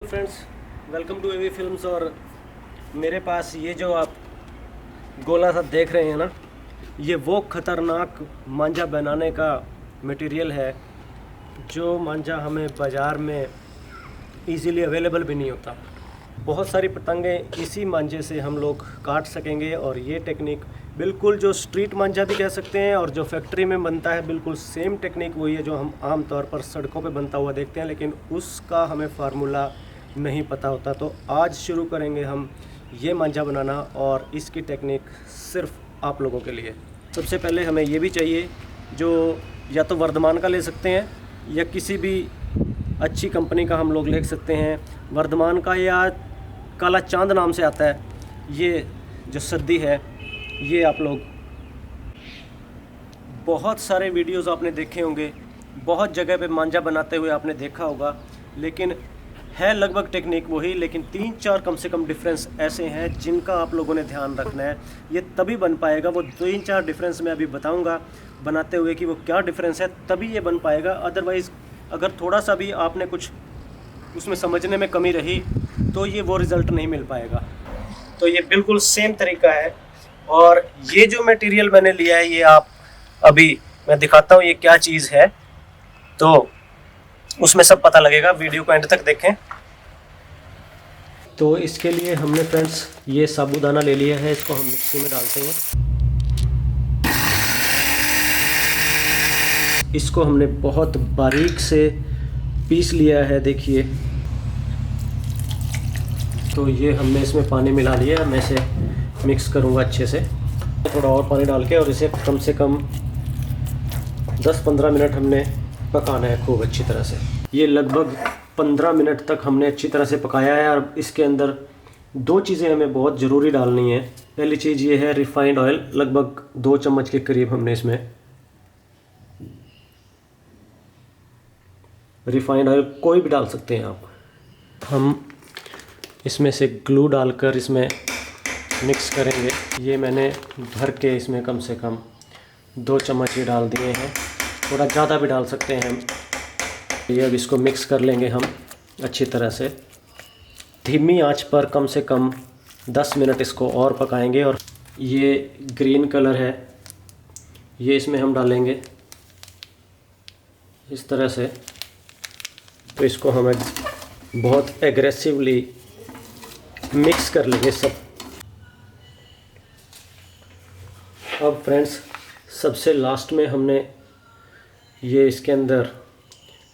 Friends, welcome to AV films. और मेरे पास ये जो आप गोला सा देख रहे हैं ना, ये वो ख़तरनाक मांझा बनाने का मटेरियल है जो मांझा हमें बाज़ार में इजीली अवेलेबल भी नहीं होता। बहुत सारी पतंगें इसी मांझे से हम लोग काट सकेंगे। और ये टेक्निक बिल्कुल जो स्ट्रीट मांझा भी कह सकते हैं और जो फैक्ट्री में बनता है बिल्कुल सेम टेक्निक वही है जो हम आम तौर पर सड़कों पे बनता हुआ देखते हैं, लेकिन उसका हमें फार्मूला नहीं पता होता। तो आज शुरू करेंगे हम ये मांझा बनाना और इसकी टेक्निक सिर्फ आप लोगों के लिए। सबसे पहले हमें ये भी चाहिए जो या तो वर्धमान का ले सकते हैं या किसी भी अच्छी कंपनी का हम लोग ले सकते हैं। वर्धमान का या काला चांद नाम से आता है ये जो सद्दी है, ये आप लोग बहुत सारे वीडियोस आपने देखे होंगे, बहुत जगह पे मांझा बनाते हुए आपने देखा होगा, लेकिन है लगभग टेक्निक वही, लेकिन 3-4 कम से कम डिफरेंस ऐसे हैं जिनका आप लोगों ने ध्यान रखना है। ये तभी बन पाएगा, वो 3-4 डिफरेंस मैं अभी बताऊंगा बनाते हुए कि वो क्या डिफरेंस है, तभी ये बन पाएगा। अदरवाइज़ अगर थोड़ा सा भी आपने कुछ उसमें समझने में कमी रही तो ये वो रिज़ल्ट नहीं मिल पाएगा। तो ये बिल्कुल सेम तरीका है। और ये जो मटेरियल मैंने लिया है ये आप अभी मैं दिखाता हूँ ये क्या चीज़ है, तो उसमें सब पता लगेगा। वीडियो को एंड तक देखें। तो इसके लिए हमने फ्रेंड्स ये साबूदाना ले लिया है, इसको हम मिक्सी में डालते हैं। इसको हमने बहुत बारीक से पीस लिया है, देखिए। तो ये हमने इसमें पानी मिला लिया, मैं इसे मिक्स करूँगा अच्छे से। थोड़ा और पानी डाल के और इसे कम से कम 10-15 मिनट हमने पकाना है खूब अच्छी तरह से। ये लगभग 15 मिनट तक हमने अच्छी तरह से पकाया है। और इसके अंदर 2 चीज़ें हमें बहुत ज़रूरी डालनी है। पहली चीज़ ये है रिफाइंड ऑयल, लगभग 2 चम्मच के करीब हमने इसमें रिफाइंड ऑयल कोई भी डाल सकते हैं आप। हम इसमें से ग्लू डालकर इसमें मिक्स करेंगे। ये मैंने भर के इसमें कम से कम 2 चम्मच ही डाल दिए हैं, थोड़ा ज़्यादा भी डाल सकते हैं हम। ये अब इसको मिक्स कर लेंगे हम अच्छी तरह से। धीमी आंच पर कम से कम 10 मिनट इसको और पकाएंगे। और ये ग्रीन कलर है, ये इसमें हम डालेंगे इस तरह से। तो इसको हमें बहुत एग्रेसिवली मिक्स कर लेंगे सब। अब फ्रेंड्स सबसे लास्ट में हमने ये इसके अंदर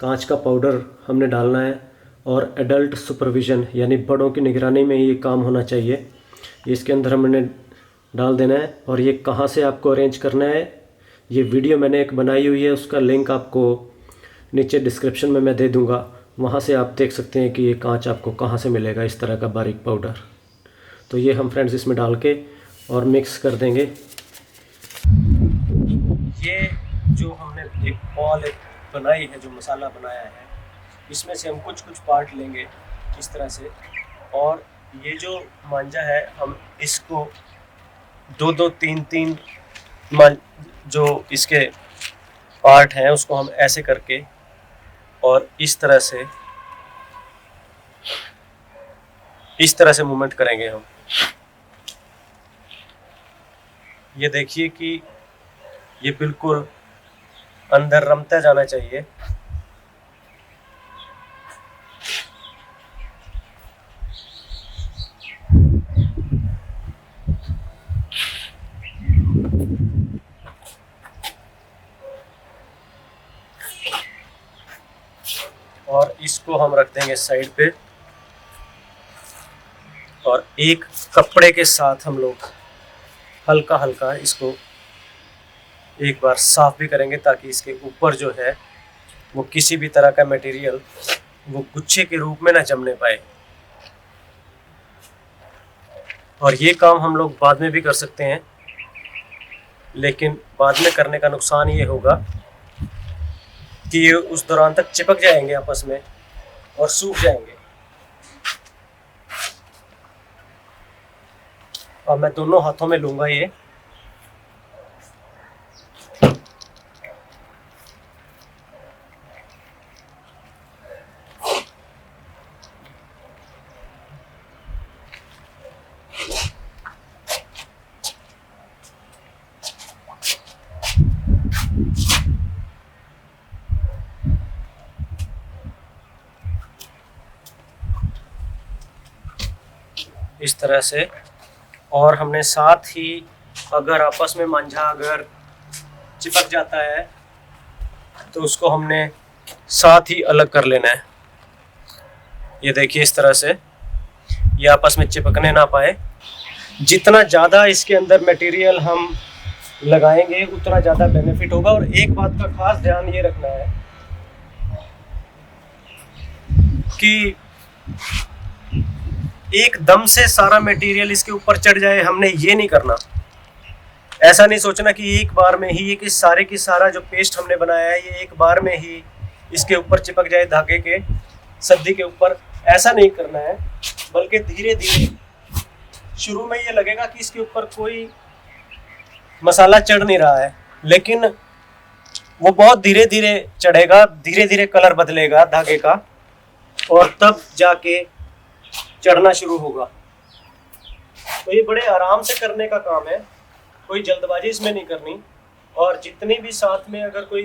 कांच का पाउडर हमने डालना है। और एडल्ट सुपरविज़न यानी बड़ों की निगरानी में ये काम होना चाहिए। ये इसके अंदर हमने डाल देना है। और ये कहाँ से आपको अरेंज करना है, ये वीडियो मैंने एक बनाई हुई है, उसका लिंक आपको नीचे डिस्क्रिप्शन में मैं दे दूँगा। वहाँ से आप देख सकते हैं कि ये कांच आपको कहाँ से मिलेगा, इस तरह का बारीक पाउडर। तो ये हम फ्रेंड्स इसमें डाल के और मिक्स कर देंगे। ये जो हमने एक बॉल बनाई है, जो मसाला बनाया है, इसमें से हम कुछ कुछ पार्ट लेंगे इस तरह से। और ये जो मांझा है हम इसको 2-2, 3-3 जो इसके पार्ट हैं उसको हम ऐसे करके और इस तरह से मूवमेंट करेंगे हम। ये देखिए कि ये बिल्कुल अंदर रमता जाना चाहिए। और इसको हम रख देंगे साइड पे। और एक कपड़े के साथ हम लोग हल्का हल्का इसको एक बार साफ भी करेंगे, ताकि इसके ऊपर जो है वो किसी भी तरह का मटेरियल वो गुच्छे के रूप में ना जमने पाए। और ये काम हम लोग बाद में भी कर सकते हैं, लेकिन बाद में करने का नुकसान ये होगा कि ये उस दौरान तक चिपक जाएंगे आपस में और सूख जाएंगे। और मैं दोनों हाथों में लूँगा ये। इस तरह से। और हमने साथ ही अगर आपस में मांझा अगर चिपक जाता है तो उसको हमने साथ ही अलग कर लेना है। ये देखिए इस तरह से, ये आपस में चिपकने ना पाए। जितना ज़्यादा इसके अंदर मटेरियल हम लगाएंगे उतना ज़्यादा बेनिफिट होगा। और एक बात का खास ध्यान ये रखना है कि एकदम से सारा मटेरियल इसके ऊपर चढ़ जाए, हमने ये नहीं करना। ऐसा नहीं सोचना कि एक बार में ही ये कि सारे की सारा जो पेस्ट हमने बनाया है ये एक बार में ही इसके ऊपर चिपक जाए, धागे के सब्जी के ऊपर। ऐसा नहीं करना है, बल्कि धीरे धीरे। शुरू में ये लगेगा कि इसके ऊपर कोई मसाला चढ़ नहीं रहा है, लेकिन वो बहुत धीरे धीरे चढ़ेगा, धीरे धीरे कलर बदलेगा धागे का, और तब जाके चढ़ना शुरू होगा। तो ये बड़े आराम से करने का काम है, कोई जल्दबाजी इसमें नहीं करनी। और जितनी भी साथ में अगर कोई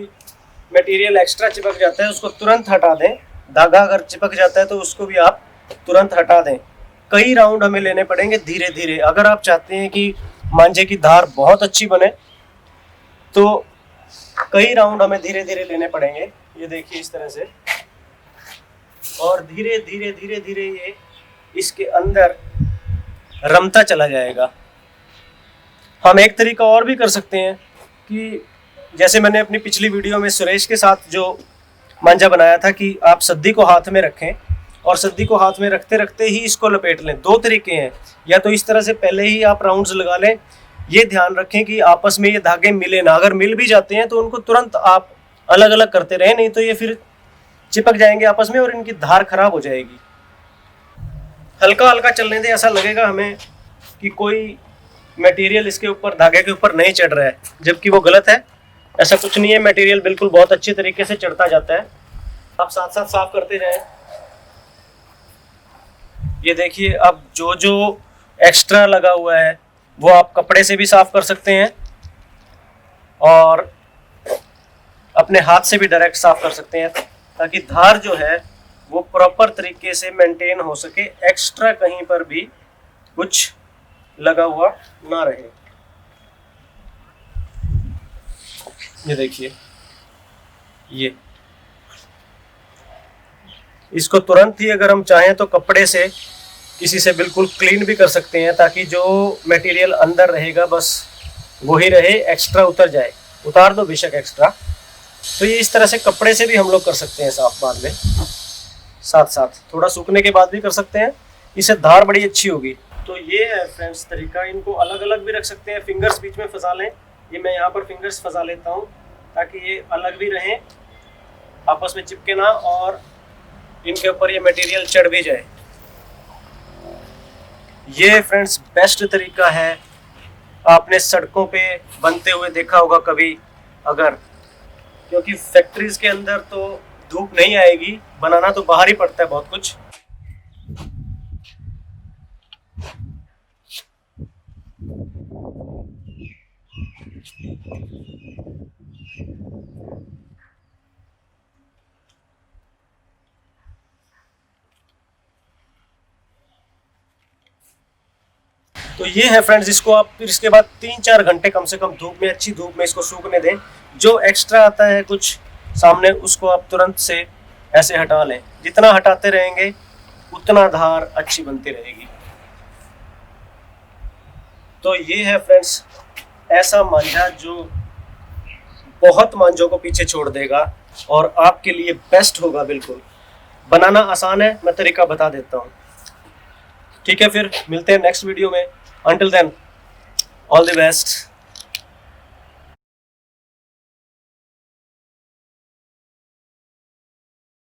मटेरियल एक्स्ट्रा चिपक जाता है उसको तुरंत हटा दें। धागा अगर चिपक जाता है तो उसको भी आप तुरंत हटा दें। कई राउंड हमें लेने पड़ेंगे धीरे धीरे। अगर आप चाहते हैं कि मांझे की धार बहुत अच्छी बने तो कई राउंड हमें धीरे धीरे लेने पड़ेंगे। ये देखिए इस तरह से, और धीरे धीरे धीरे धीरे ये इसके अंदर रमता चला जाएगा। हम एक तरीका और भी कर सकते हैं कि जैसे मैंने अपनी पिछली वीडियो में सुरेश के साथ जो मांझा बनाया था कि आप सद्दी को हाथ में रखें और सद्दी को हाथ में रखते रखते ही इसको लपेट लें। दो तरीके हैं, या तो इस तरह से पहले ही आप राउंड्स लगा लें। ये ध्यान रखें कि आपस में ये धागे मिले ना। अगर मिल भी जाते हैं तो उनको तुरंत आप अलग अलग करते रहें, नहीं तो ये फिर चिपक जाएंगे आपस में और इनकी धार खराब हो जाएगी। हल्का हल्का चलने दें, ऐसा लगेगा हमें कि कोई मटेरियल इसके ऊपर धागे के ऊपर नहीं चढ़ रहा है, जबकि वो गलत है। ऐसा कुछ नहीं है, मटेरियल बिल्कुल बहुत अच्छे तरीके से चढ़ता जाता है। आप साथ साथ साफ करते रहें। ये देखिए, अब जो जो एक्स्ट्रा लगा हुआ है वो आप कपड़े से भी साफ कर सकते हैं और अपने हाथ से भी डायरेक्ट साफ कर सकते हैं, ताकि धार जो है वो प्रॉपर तरीके से मेंटेन हो सके, एक्स्ट्रा कहीं पर भी कुछ लगा हुआ ना रहे। ये देखिए, ये इसको तुरंत ही अगर हम चाहें तो कपड़े से किसी से बिल्कुल क्लीन भी कर सकते हैं, ताकि जो मटेरियल अंदर रहेगा बस वही रहे, एक्स्ट्रा उतर जाए। उतार दो बेशक एक्स्ट्रा। तो ये इस तरह से कपड़े से भी हम लोग कर सकते हैं साफ। बाद में साथ साथ थोड़ा सूखने के बाद भी कर सकते हैं, इससे धार बड़ी अच्छी होगी। तो ये है फ्रेंड्स तरीका। इनको अलग अलग भी रख सकते हैं, फिंगर्स बीच में फंसा लें। ये मैं यहाँ पर फिंगर्स फंसा लेता हूँ ताकि ये अलग भी रहें, आपस में चिपके ना, और इनके ऊपर ये मटेरियल चढ़ भी जाए। ये फ्रेंड्स बेस्ट तरीका है। आपने सड़कों पे बनते हुए देखा होगा कभी, अगर, क्योंकि फैक्ट्रीज के अंदर तो धूप नहीं आएगी, बनाना तो बाहर ही पड़ता है बहुत कुछ। तो ये है फ्रेंड्स, इसको आप फिर इसके बाद 3-4 घंटे कम से कम धूप में, अच्छी धूप में इसको सूखने दें। जो एक्स्ट्रा आता है कुछ सामने, उसको आप तुरंत से ऐसे हटा लें। जितना हटाते रहेंगे उतना धार अच्छी बनती रहेगी। तो ये है फ्रेंड्स ऐसा मांझा जो बहुत मांझों को पीछे छोड़ देगा और आपके लिए बेस्ट होगा। बिल्कुल बनाना आसान है, मैं तरीका बता देता हूँ। ठीक है, फिर मिलते हैं नेक्स्ट वीडियो में। Until then, all the best.